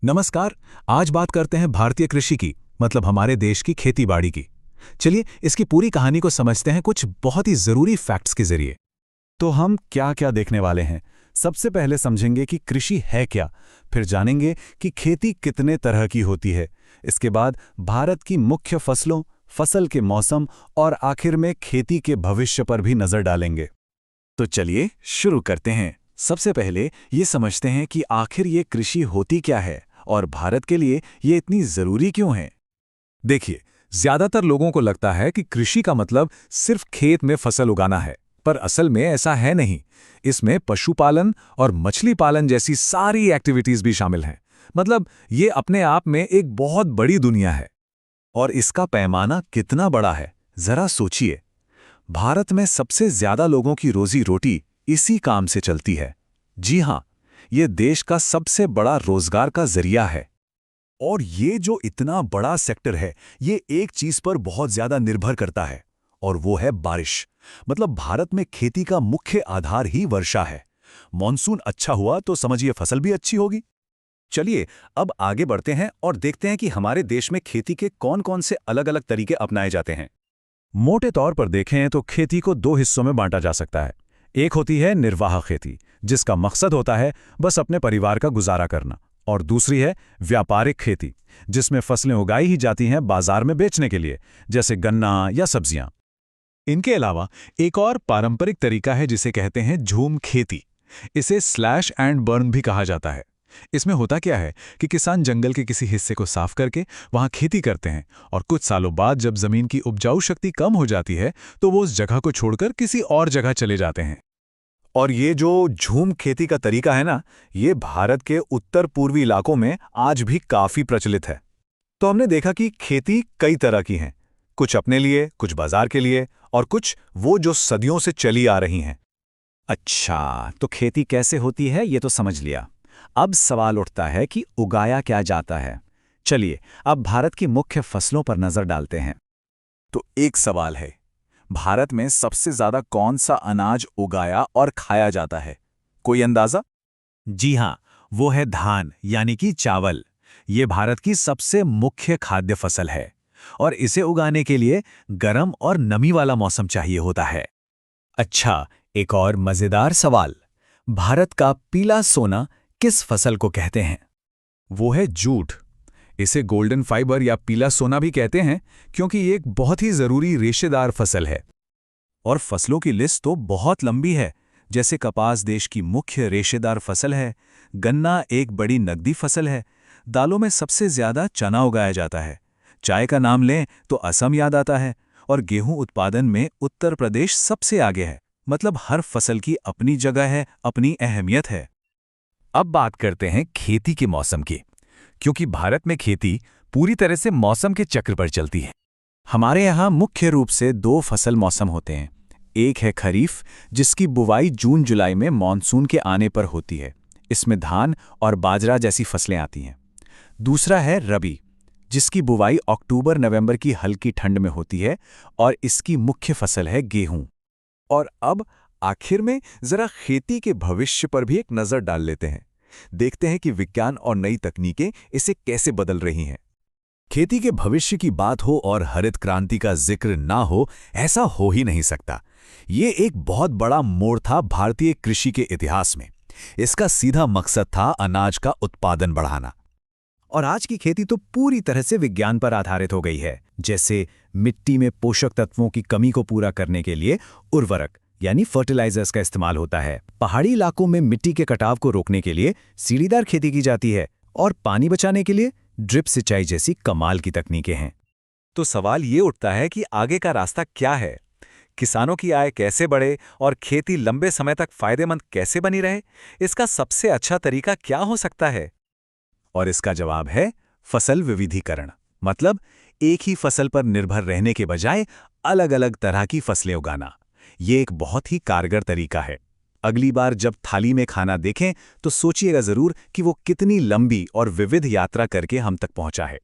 नमस्कार। आज बात करते हैं भारतीय कृषि की, मतलब हमारे देश की खेतीबाड़ी की। चलिए इसकी पूरी कहानी को समझते हैं कुछ बहुत ही जरूरी फैक्ट्स के जरिए। तो हम क्या क्या देखने वाले हैं? सबसे पहले समझेंगे कि कृषि है क्या, फिर जानेंगे कि खेती कितने तरह की होती है। इसके बाद भारत की मुख्य फसलों, फसल के मौसम और आखिर में खेती के भविष्य पर भी नजर डालेंगे। तो चलिए शुरू करते हैं। सबसे पहले ये समझते हैं कि आखिर ये कृषि होती क्या है और भारत के लिए ये इतनी जरूरी क्यों है। देखिए, ज्यादातर लोगों को लगता है कि कृषि का मतलब सिर्फ खेत में फसल उगाना है, पर असल में ऐसा है नहीं। इसमें पशुपालन और मछली पालन जैसी सारी एक्टिविटीज भी शामिल हैं। मतलब ये अपने आप में एक बहुत बड़ी दुनिया है। और इसका पैमाना कितना बड़ा है, जरा सोचिए। भारत में सबसे ज्यादा लोगों की रोजी रोटी इसी काम से चलती है। जी हां, ये देश का सबसे बड़ा रोजगार का जरिया है। और ये जो इतना बड़ा सेक्टर है, ये एक चीज पर बहुत ज्यादा निर्भर करता है, और वो है बारिश। मतलब भारत में खेती का मुख्य आधार ही वर्षा है। मॉनसून अच्छा हुआ तो समझिए फसल भी अच्छी होगी। चलिए अब आगे बढ़ते हैं और देखते हैं कि हमारे देश में खेती के कौन-कौन से अलग-अलग तरीके अपनाए जाते हैं। मोटे तौर पर देखें तो खेती को दो हिस्सों में बांटा जा सकता है। एक होती है निर्वाह खेती, जिसका मकसद होता है बस अपने परिवार का गुजारा करना, और दूसरी है व्यापारिक खेती, जिसमें फसलें उगाई ही जाती हैं बाजार में बेचने के लिए, जैसे गन्ना या सब्जियां। इनके अलावा एक और पारंपरिक तरीका है जिसे कहते हैं झूम खेती। इसे स्लैश एंड बर्न भी कहा जाता है। इसमें होता क्या है कि किसान जंगल के किसी हिस्से को साफ करके वहां खेती करते हैं, और कुछ सालों बाद जब जमीन की उपजाऊ शक्ति कम हो जाती है तो वो उस जगह को छोड़कर किसी और जगह चले जाते हैं। और ये जो झूम खेती का तरीका है ना, ये भारत के उत्तर पूर्वी इलाकों में आज भी काफी प्रचलित है। तो हमने देखा कि खेती कई तरह की हैं, कुछ अपने लिए, कुछ बाजार के लिए, और कुछ वो जो सदियों से चली आ रही हैं। अच्छा, तो खेती कैसे होती है ये तो समझ लिया। अब सवाल उठता है कि उगाया क्या जाता है। चलिए अब भारत की मुख्य फसलों पर नजर डालते हैं। तो एक सवाल है, भारत में सबसे ज्यादा कौन सा अनाज उगाया और खाया जाता है? कोई अंदाजा? जी हां, वो है धान, यानी कि चावल। ये भारत की सबसे मुख्य खाद्य फसल है, और इसे उगाने के लिए गर्म और नमी वाला मौसम चाहिए होता है। अच्छा, एक और मजेदार सवाल, भारत का पीला सोना किस फसल को कहते हैं? वो है जूट। इसे गोल्डन फाइबर या पीला सोना भी कहते हैं, क्योंकि ये एक बहुत ही जरूरी रेशेदार फसल है। और फसलों की लिस्ट तो बहुत लंबी है, जैसे कपास देश की मुख्य रेशेदार फसल है, गन्ना एक बड़ी नकदी फसल है, दालों में सबसे ज्यादा चना उगाया जाता है, चाय का नाम लें तो असम याद आता है, और गेहूं उत्पादन में उत्तर प्रदेश सबसे आगे है। मतलब हर फसल की अपनी जगह है, अपनी अहमियत है। अब बात करते हैं खेती के मौसम की, क्योंकि भारत में खेती पूरी तरह से मौसम के चक्र पर चलती है। हमारे यहाँ मुख्य रूप से दो फसल मौसम होते हैं। एक है खरीफ, जिसकी बुवाई जून जुलाई में मॉनसून के आने पर होती है। इसमें धान और बाजरा जैसी फसलें आती हैं। दूसरा है रबी, जिसकी बुवाई अक्टूबर नवंबर की हल्की ठंड में होती है, और इसकी मुख्य फसल है गेहूं। और अब आखिर में जरा खेती के भविष्य पर भी एक नजर डाल लेते हैं। देखते हैं कि विज्ञान और नई तकनीकें इसे कैसे बदल रही हैं। खेती के भविष्य की बात हो और हरित क्रांति का जिक्र ना हो, ऐसा हो ही नहीं सकता। ये एक बहुत बड़ा मोड़ था भारतीय कृषि के इतिहास में। इसका सीधा मकसद था अनाज का उत्पादन बढ़ाना। और आज की खेती तो पूरी तरह से विज्ञान पर आधारित हो गई है। जैसे मिट्टी में पोषक तत्वों की कमी को पूरा करने के लिए उर्वरक यानी फर्टिलाइजर्स का इस्तेमाल होता है। पहाड़ी इलाकों में मिट्टी के कटाव को रोकने के लिए सीढ़ीदार खेती की जाती है, और पानी बचाने के लिए ड्रिप सिंचाई जैसी कमाल की तकनीकें हैं। तो सवाल ये उठता है कि आगे का रास्ता क्या है? किसानों की आय कैसे बढ़े और खेती लंबे समय तक फायदेमंद कैसे बनी रहे? इसका सबसे अच्छा तरीका क्या हो सकता है? और इसका जवाब है फसल विविधीकरण। मतलब एक ही फसल पर निर्भर रहने के बजाय अलग-अलग तरह की फसलें उगाना। ये एक बहुत ही कारगर तरीका है। अगली बार जब थाली में खाना देखें तो सोचिएगा जरूर कि वो कितनी लंबी और विविध यात्रा करके हम तक पहुंचा है।